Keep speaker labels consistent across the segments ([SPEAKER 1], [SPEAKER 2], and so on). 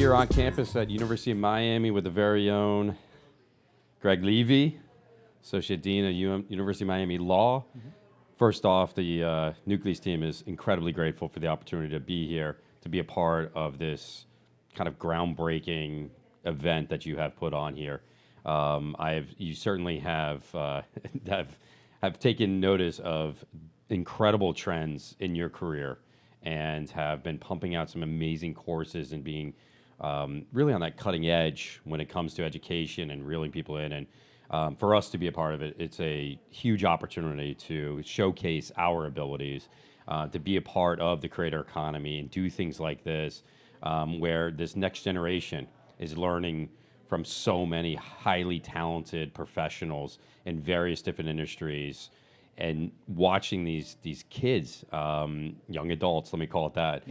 [SPEAKER 1] here on campus at University of Miami with the very own Greg Levy, Associate Dean of University of Miami Law. First off, the Nucleus team is incredibly grateful for the opportunity to be here, to be a part of this kind of groundbreaking event that you have put on here. You certainly have have taken notice of incredible trends in your career and have been pumping out some amazing courses and being really on that cutting edge when it comes to education and reeling people in. And for us to be a part of it, it's a huge opportunity to showcase our abilities, to be a part of the creator economy and do things like this, where this next generation is learning from so many highly talented professionals in various different industries, and watching these kids, young adults, let me call it that,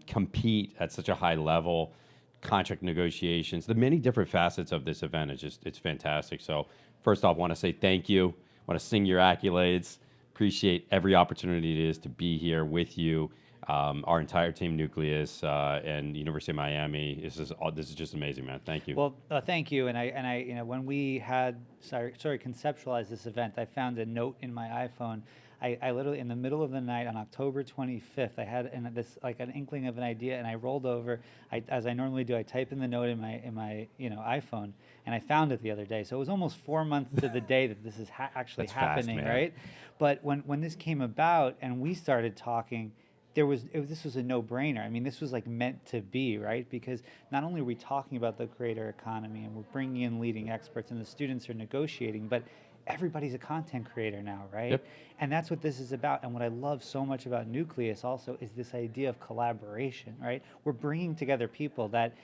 [SPEAKER 1] compete at such a high level, contract negotiations, the many different facets of this event is it's fantastic. So first off, I want to say thank you. I want to sing your accolades. Appreciate every opportunity it is to be here with you. Our entire team, Nucleus, and University of Miami. This is just amazing, man. Thank you.
[SPEAKER 2] Well, thank you. And I, when we had conceptualized this event, I found a note in my iPhone. I literally, in the middle of the night on October 25th, I had an inkling of an idea, and I rolled over. As I normally do, I type in the note in my iPhone, and I found it the other day. So it was almost 4 months to the day that this is actually happening,
[SPEAKER 1] fast,
[SPEAKER 2] right? But when this came about and we started talking, this was a no-brainer. I mean, this was like meant to be, right? Because not only are we talking about the creator economy and we're bringing in leading experts and the students are negotiating, but everybody's a content creator now, right?
[SPEAKER 1] Yep.
[SPEAKER 2] And that's what this is about. And what I love so much about Nucleus also is this idea of collaboration, right? We're bringing together people that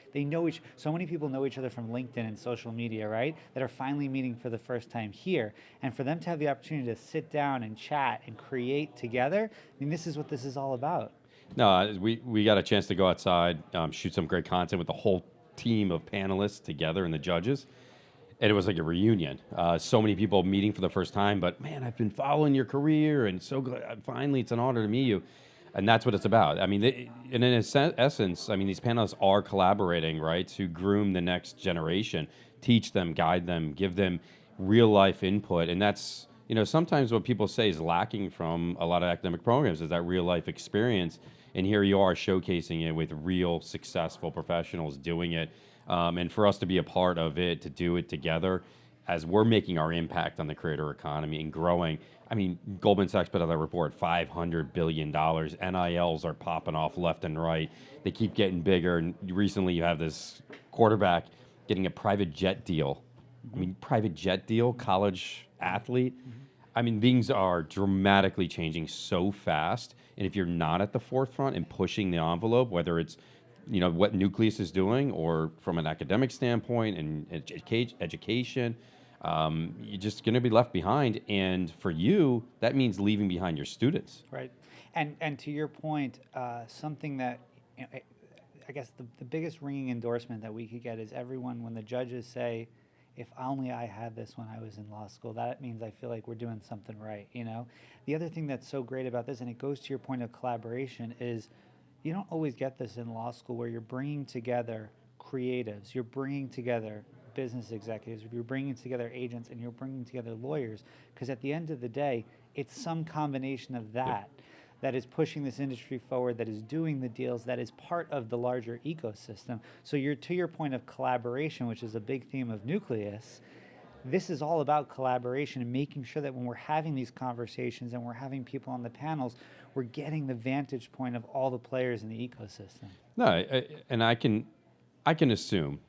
[SPEAKER 2] so many people know each other from LinkedIn and social media, right? That are finally meeting for the first time here. And for them to have the opportunity to sit down and chat and create together, I mean, this is what this is all about.
[SPEAKER 1] No, we got a chance to go outside, shoot some great content with the whole team of panelists together and the judges. And it was like a reunion. So many people meeting for the first time, but man, I've been following your career and so glad, finally it's an honor to meet you. And that's what it's about. I mean, in essence, I mean, these panelists are collaborating, right, to groom the next generation, teach them, guide them, give them real life input. And that's, sometimes what people say is lacking from a lot of academic programs is that real life experience. And here you are showcasing it with real successful professionals doing it. And for us to be a part of it, to do it together, as we're making our impact on the creator economy and growing. I mean, Goldman Sachs put out that report, $500 billion. NILs are popping off left and right. They keep getting bigger. And recently you have this quarterback getting a private jet deal. I mean, private jet deal, college athlete. I mean, things are dramatically changing so fast. And if you're not at the forefront and pushing the envelope, whether it's what Nucleus is doing, or from an academic standpoint and education, you're just going to be left behind. And for you, that means leaving behind your students.
[SPEAKER 2] Right. And to your point, something that I guess the biggest ringing endorsement that we could get is everyone, when the judges say, if only I had this when I was in law school, that means I feel like we're doing something right, The other thing that's so great about this, and it goes to your point of collaboration, is you don't always get this in law school where you're bringing together creatives, you're bringing together business executives, you're bringing together agents, and you're bringing together lawyers. Because at the end of the day, it's some combination of that that is pushing this industry forward, that is doing the deals, that is part of the larger ecosystem. So to your point of collaboration, which is a big theme of Nucleus, this is all about collaboration and making sure that when we're having these conversations and we're having people on the panels, we're getting the vantage point of all the players in the ecosystem.
[SPEAKER 1] No, and I can assume,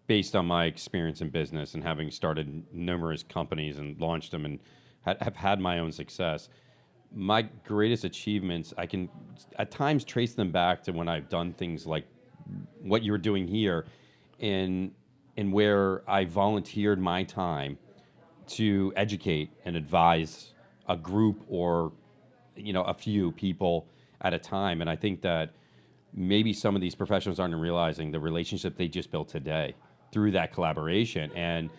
[SPEAKER 1] based on my experience in business and having started numerous companies and launched them and have had my own success, my greatest achievements, I can at times trace them back to when I've done things like what you're doing here, and where I volunteered my time to educate and advise a group or a few people at a time. And I think that maybe some of these professionals aren't realizing the relationship they just built today through that collaboration. And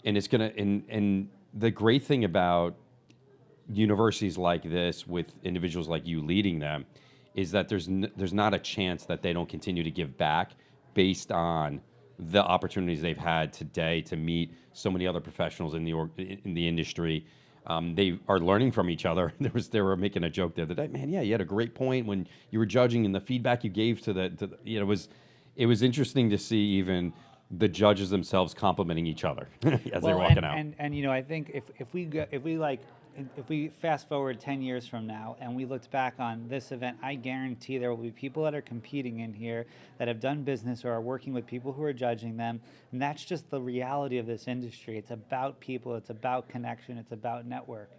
[SPEAKER 1] it's gonna, and the great thing about universities like this with individuals like you leading them is that there's not a chance that they don't continue to give back based on the opportunities they've had today to meet so many other professionals in the industry. They are learning from each other. They were making a joke the other day. Man, yeah, you had a great point when you were judging, and the feedback you gave to the it was interesting to see even the judges themselves complimenting each other as they're walking out.
[SPEAKER 2] And I think if we fast forward 10 years from now and we looked back on this event, I guarantee there will be people that are competing in here that have done business or are working with people who are judging them. And that's just the reality of this industry. It's about people, it's about connection, it's about network.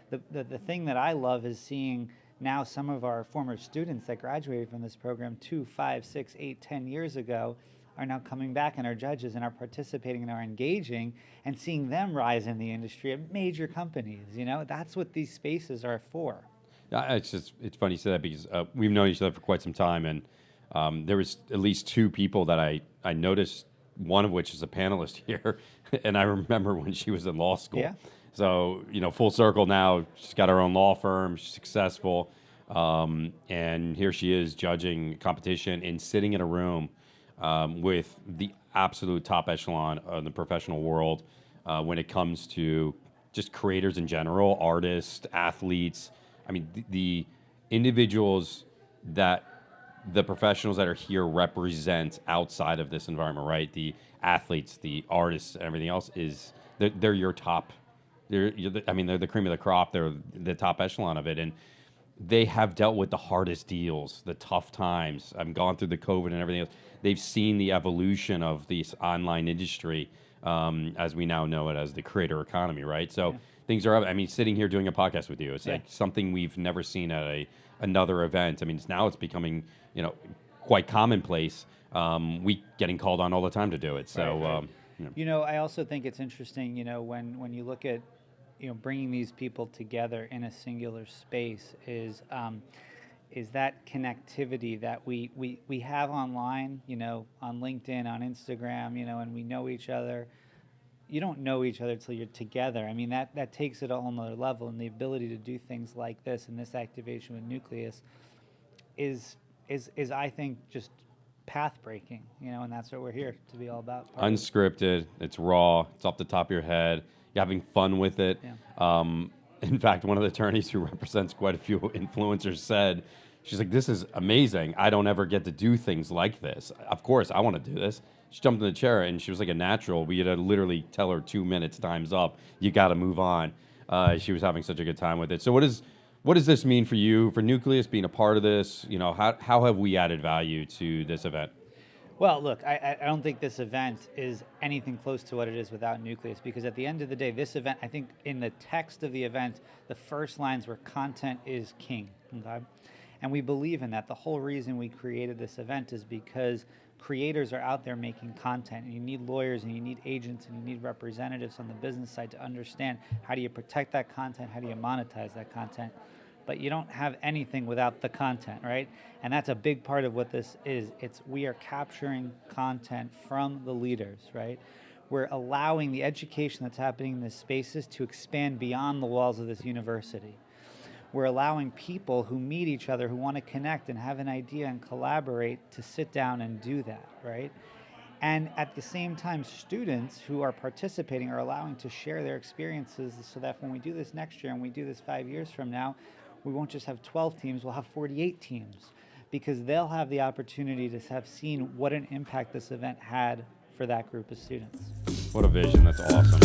[SPEAKER 2] The thing that I love is seeing now some of our former students that graduated from this program 2, 5, 6, 8, 10 years ago are now coming back and are judges and are participating and are engaging, and seeing them rise in the industry at major companies. That's what these spaces are for.
[SPEAKER 1] It's funny you say that because we've known each other for quite some time, and there was at least 2 people that I noticed, one of which is a panelist here, and I remember when she was in law school.
[SPEAKER 2] Yeah.
[SPEAKER 1] So, full circle now, she's got her own law firm, she's successful, and here she is judging competition and sitting in a room with the absolute top echelon of the professional world when it comes to just creators in general, artists, athletes. I mean, the individuals that the professionals that are here represent outside of this environment, right? The athletes, the artists, everything else they're your top. They're the cream of the crop. They're the top echelon of it, and they have dealt with the hardest deals, the tough times. I've gone through the COVID and everything else. They've seen the evolution of this online industry, as we now know it as the creator economy, right? So things are, sitting here doing a podcast with you, it's like something we've never seen at another event. Now it's becoming, quite commonplace. We getting called on all the time to do it. So,
[SPEAKER 2] right. I also think it's interesting, when you look at, bringing these people together in a singular space is that connectivity that we have online, on LinkedIn, on Instagram, and we know each other. You don't know each other till you're together. That takes it a whole nother level, and the ability to do things like this and this activation with Nucleus is I think just path breaking, and that's what we're here to be all about.
[SPEAKER 1] Unscripted, it's raw, it's off the top of your head. You're having fun with it. Yeah. In fact, one of the attorneys who represents quite a few influencers said, she's like, this is amazing. I don't ever get to do things like this. Of course, I want to do this. She jumped in the chair, and she was like a natural. We had to literally tell her 2 minutes, time's up. You got to move on. She was having such a good time with it. So what does this mean for you, for Nucleus, being a part of this? How have we added value to this event?
[SPEAKER 2] Well, look, I don't think this event is anything close to what it is without Nucleus, because at the end of the day, this event, I think in the text of the event, the first lines were content is king, okay? And we believe in that. The whole reason we created this event is because creators are out there making content, and you need lawyers, and you need agents, and you need representatives on the business side to understand how do you protect that content, how do you monetize that content. But you don't have anything without the content, right? And that's a big part of what this is. We are capturing content from the leaders, right? We're allowing the education that's happening in these spaces to expand beyond the walls of this university. We're allowing people who meet each other, who want to connect and have an idea and collaborate, to sit down and do that, right? And at the same time, students who are participating are allowing to share their experiences, so that when we do this next year and we do this 5 years from now, we won't just have 12 teams, we'll have 48 teams, because they'll have the opportunity to have seen what an impact this event had for that group of students.
[SPEAKER 1] What a vision, that's awesome.